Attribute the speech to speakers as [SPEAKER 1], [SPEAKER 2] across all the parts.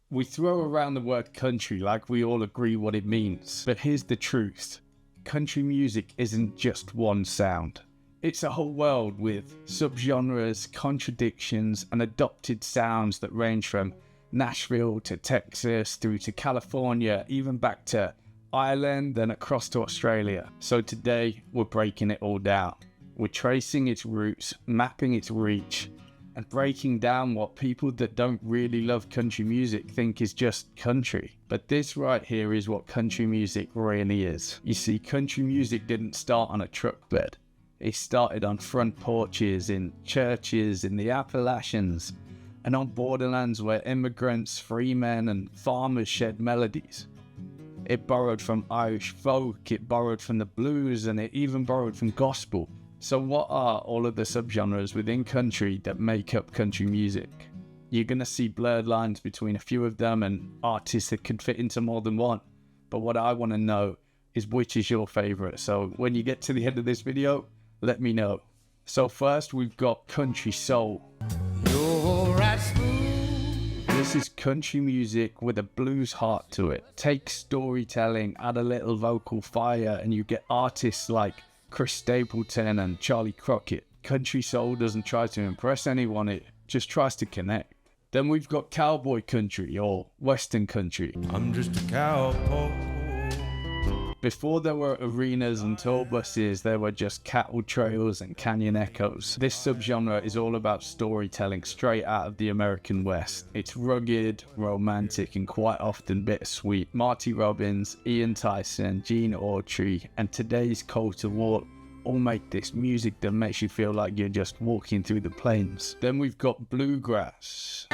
[SPEAKER 1] We throw around the word country like we all agree what it means, but here's the truth. Country music isn't just one sound. It's a whole world with subgenres, contradictions, and adopted sounds that range from Nashville to Texas through to California, even back to Ireland and across to Australia. So today, we're breaking it all down. We're tracing its roots, mapping its reach, and breaking down what people that don't really love country music think is just country. But this right here is what country music really is. You see, country music didn't start on a truck bed. It started on front porches, in churches, in the Appalachians, and on borderlands where immigrants, free men, and farmers shared melodies. It borrowed from Irish folk, it borrowed from the blues, and it even borrowed from gospel. So what are all of the subgenres within country that make up country music? You're going to see blurred lines between a few of them and artists that could fit into more than one. But what I want to know is which is your favorite. So when you get to the end of this video, let me know. So first we've got country soul. This is country music with a blues heart to it. Take storytelling, add a little vocal fire, and you get artists like Chris Stapleton and Charlie Crockett. Country soul doesn't try to impress anyone, it just tries to connect. Then we've got cowboy country or western country.
[SPEAKER 2] I'm just a cowboy.
[SPEAKER 1] Before there were arenas and tour buses, there were just cattle trails and canyon echoes. This subgenre is all about storytelling straight out of the American West. It's rugged, romantic, and quite often bittersweet. Marty Robbins, Ian Tyson, Gene Autry, and today's Colter Wall all make this music that makes you feel like you're just walking through the plains. Then we've got bluegrass.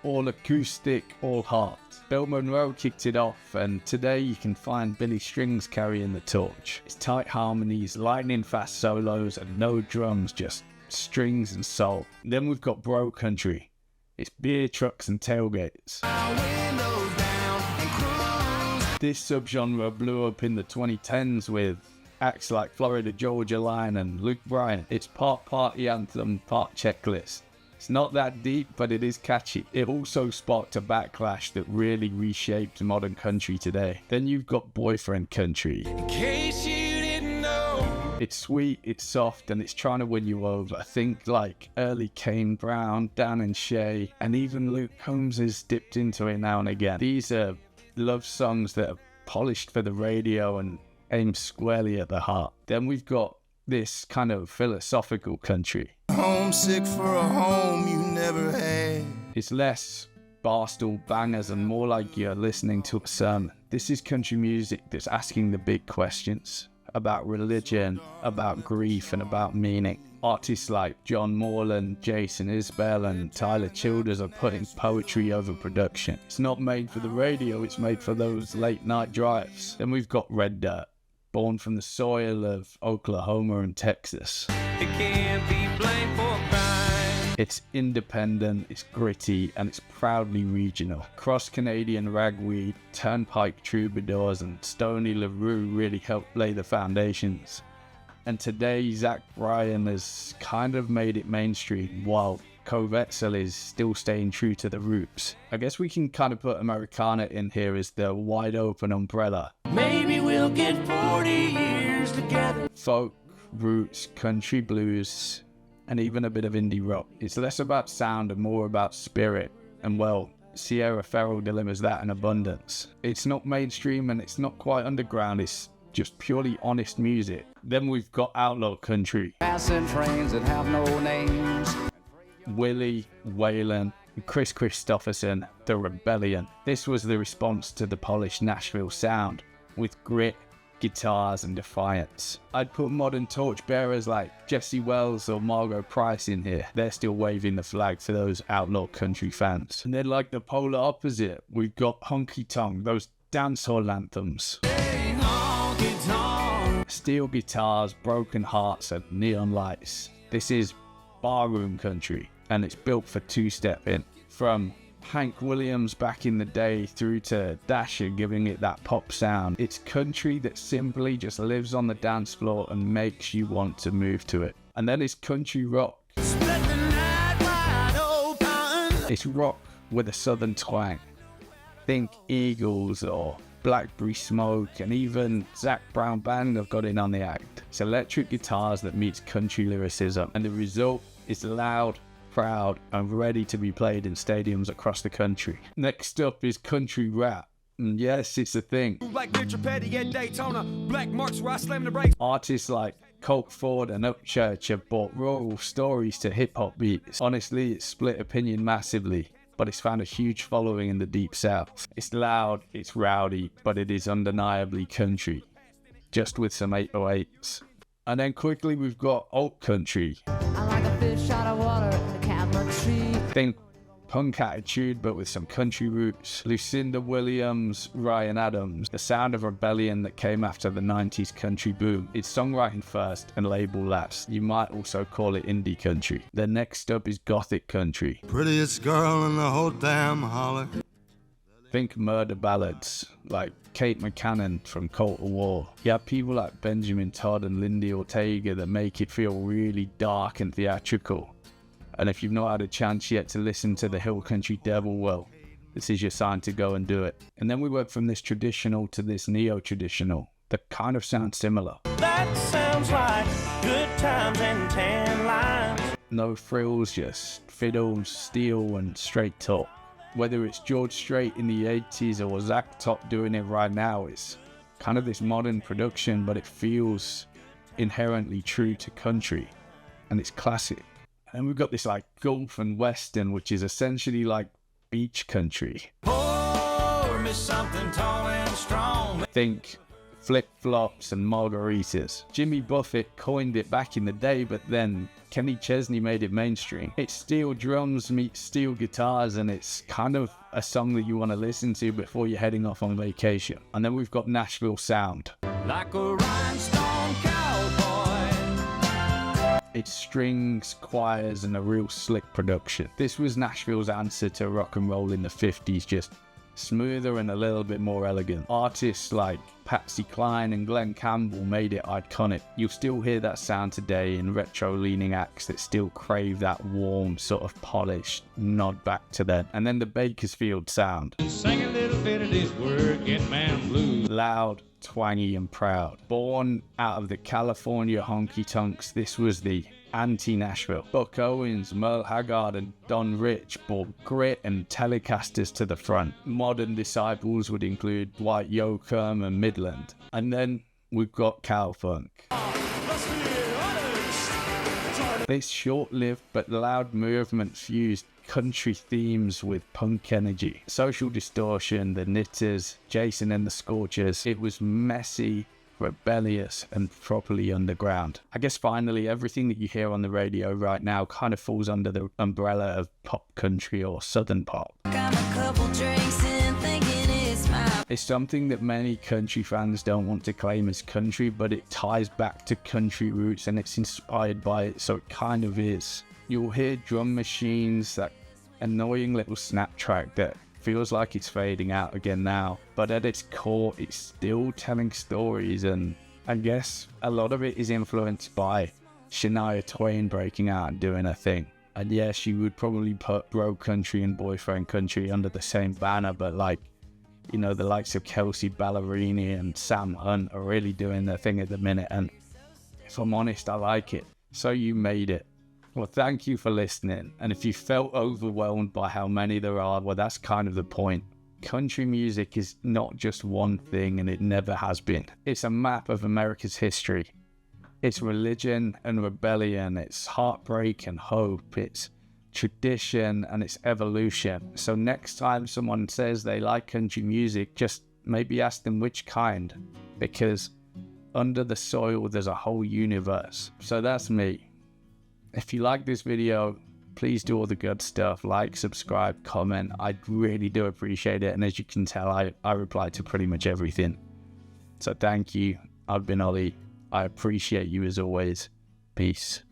[SPEAKER 1] All acoustic, all heart. Bill Monroe kicked it off, and today you can find Billy Strings carrying the torch. It's tight harmonies, lightning fast solos, and no drums, just strings and soul. Then we've got bro country. It's beer trucks and tailgates. This subgenre blew up in the 2010s with acts like Florida Georgia Line and Luke Bryan. It's part party anthem, part checklist. It's not that deep, but it is catchy. It also sparked a backlash that really reshaped modern country today. Then you've got boyfriend country.
[SPEAKER 2] In case you didn't know.
[SPEAKER 1] It's sweet, it's soft, and it's trying to win you over. Think like early Kane Brown, Dan and Shay, and even Luke Combs has dipped into it now and again. These are love songs that are polished for the radio and aimed squarely at the heart. Then we've got this kind of philosophical country.
[SPEAKER 2] Homesick for a home you never had.
[SPEAKER 1] It's less barstool bangers and more like you're listening to a sermon. This is country music that's asking the big questions about religion, about grief, and about meaning. Artists like John Morland, Jason Isbell, and Tyler Childers are putting poetry over production. It's not made for the radio, it's made for those late night drives. Then we've got red dirt. Born from the soil of Oklahoma and Texas.
[SPEAKER 2] It can't be blamed for crime.
[SPEAKER 1] It's independent, it's gritty, and it's proudly regional. Cross-Canadian ragweed, turnpike troubadours, and Stoney LaRue really helped lay the foundations. And today, Zach Bryan has kind of made it mainstream, while Covexel is still staying true to the roots. I guess we can kind of put Americana in here as the wide open umbrella.
[SPEAKER 2] Maybe we'll get 40 years together.
[SPEAKER 1] Folk, roots, country blues, and even a bit of indie rock. It's less about sound and more about spirit. And well, Sierra Ferrell delivers that in abundance. It's not mainstream and it's not quite underground, it's just purely honest music. Then we've got outlaw country.
[SPEAKER 3] Passing trains that have no names.
[SPEAKER 1] Willie, Waylon, and Chris Christopherson, The Rebellion. This was the response to the polished Nashville sound, with grit, guitars, and defiance. I'd put modern torchbearers like Jesse Wells or Margot Price in here. They're still waving the flag for those outlaw country fans. And then like the polar opposite, we've got Honky Tonk, those dancehall anthems.
[SPEAKER 2] Hey, honky tonk.
[SPEAKER 1] Steel guitars, broken hearts, and neon lights. This is barroom country, and it's built for two-stepping. From Hank Williams back in the day through to Dasher giving it that pop sound. It's country that simply just lives on the dance floor and makes you want to move to it. And then it's country rock.
[SPEAKER 2] Split the night wide open.
[SPEAKER 1] It's rock with a southern twang. Think Eagles or Blackberry Smoke, and even Zac Brown Band have got in on the act. It's electric guitars that meets country lyricism, and the result is loud, proud, and ready to be played in stadiums across the country. Next up is country rap. And yes, it's a thing.
[SPEAKER 4] Like Richard Petty at Daytona, black marks where I slam the brakes.
[SPEAKER 1] Artists like Colt Ford and Upchurch have brought rural stories to hip-hop beats. Honestly, it's split opinion massively, but it's found a huge following in the Deep South. It's loud, it's rowdy, but it is undeniably country, just with some 808s. And then quickly we've got alt country.
[SPEAKER 5] I like a fish out of water in a camera tree.
[SPEAKER 1] Think punk attitude, but with some country roots. Lucinda Williams, Ryan Adams, the sound of rebellion that came after the 90s country boom. It's songwriting first and label last. You might also call it indie country. The next up is Gothic Country.
[SPEAKER 6] Prettiest girl in the whole damn holler.
[SPEAKER 1] Think murder ballads, like Kate McCannon from Cult of War. You have people like Benjamin Todd and Lindy Ortega that make it feel really dark and theatrical. And if you've not had a chance yet to listen to the Hill Country Devil, well, this is your sign to go and do it. And then we went from this traditional to this neo-traditional that kind of sound similar.
[SPEAKER 2] That sounds like good times and 10 lines.
[SPEAKER 1] No frills, just fiddles, steel, and straight talk. Whether it's George Strait in the 80s or Zach Top doing it right now, it's kind of this modern production, but it feels inherently true to country, and it's classic. And we've got this like Gulf and Western, which is essentially like beach country.
[SPEAKER 2] Pour me something tall and strong.
[SPEAKER 1] Think flip-flops and margaritas. Jimmy Buffett coined it back in the day, but then Kenny Chesney made it mainstream. It's steel drums meet steel guitars, and it's kind of a song that you want to listen to before you're heading off on vacation. And then we've got Nashville sound.
[SPEAKER 2] Like a rhinestone cowboy.
[SPEAKER 1] It's strings, choirs, and a real slick production. This was Nashville's answer to rock and roll in the 50s, just smoother and a little bit more elegant. Artists like Patsy Cline and Glenn Campbell made it iconic. You'll still hear that sound today in retro-leaning acts that still crave that warm, sort of polished nod back to them. And then the Bakersfield sound.
[SPEAKER 7] Sing a little bit of this working man blues.
[SPEAKER 1] Loud, twangy, and proud. Born out of the California honky tonks, this was the anti-Nashville. Buck Owens, Merle Haggard, and Don Rich brought grit and Telecasters to the front. Modern disciples would include Dwight Yoakam and Midland. And then we've got cowfunk. This short-lived but loud movement fused country themes with punk energy. Social Distortion, the Knitters, Jason and the Scorchers. It was messy, rebellious, and properly underground. I guess finally everything that you hear on the radio right now kind of falls under the umbrella of pop country or southern pop.
[SPEAKER 5] Got a couple drinks in thinking it's my...
[SPEAKER 1] It's something that many country fans don't want to claim as country, but it ties back to country roots and it's inspired by it, so it kind of is. You'll hear drum machines, that annoying little snap track that feels like it's fading out again now, but at its core it's still telling stories, and I guess a lot of it is influenced by Shania Twain breaking out and doing her thing. And yes, you would probably put bro country and boyfriend country under the same banner, but like, you know, the likes of Kelsey Ballerini and Sam Hunt are really doing their thing at the minute, and if I'm honest, I like it. So you made it. Well, thank you for listening, and if you felt overwhelmed by how many there are, well, that's kind of the point. Country music is not just one thing, and it never has been. It's a map of America's history. It's religion and rebellion, it's heartbreak and hope, it's tradition and it's evolution. So next time someone says they like country music, just maybe ask them which kind, because under the soil there's a whole universe. So that's me. If you like this video, please do all the good stuff. Like, subscribe, comment. I really do appreciate it. And as you can tell, I reply to pretty much everything. So thank you. I've been Ollie. I appreciate you as always. Peace.